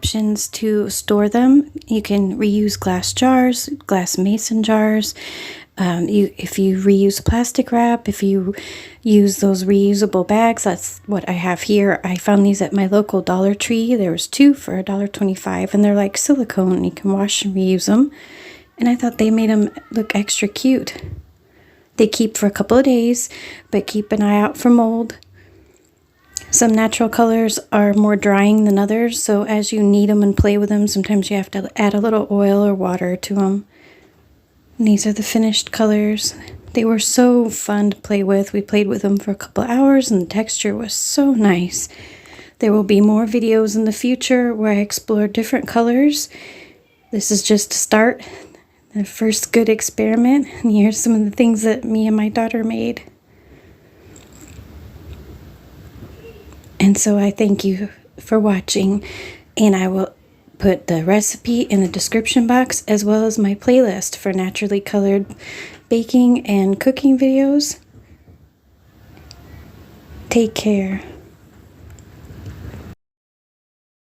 options to store them. You can reuse glass jars, glass mason jars. If you reuse plastic wrap, if you use those reusable bags, that's what I have here. I found these at my local Dollar Tree. There was 2 for $1.25, and they're like silicone. You can wash and reuse them. And I thought they made them look extra cute. They keep for a couple of days, but keep an eye out for mold. Some natural colors are more drying than others, so as you knead them and play with them, sometimes you have to add a little oil or water to them. And these are the finished colors. They were so fun to play with. We played with them for a couple of hours and the texture was so nice. There will be more videos in the future where I explore different colors. This is just a start, the first good experiment. And here's some of the things that me and my daughter made. And so I thank you for watching, and I will put the recipe in the description box as well as my playlist for naturally colored baking and cooking videos. Take care.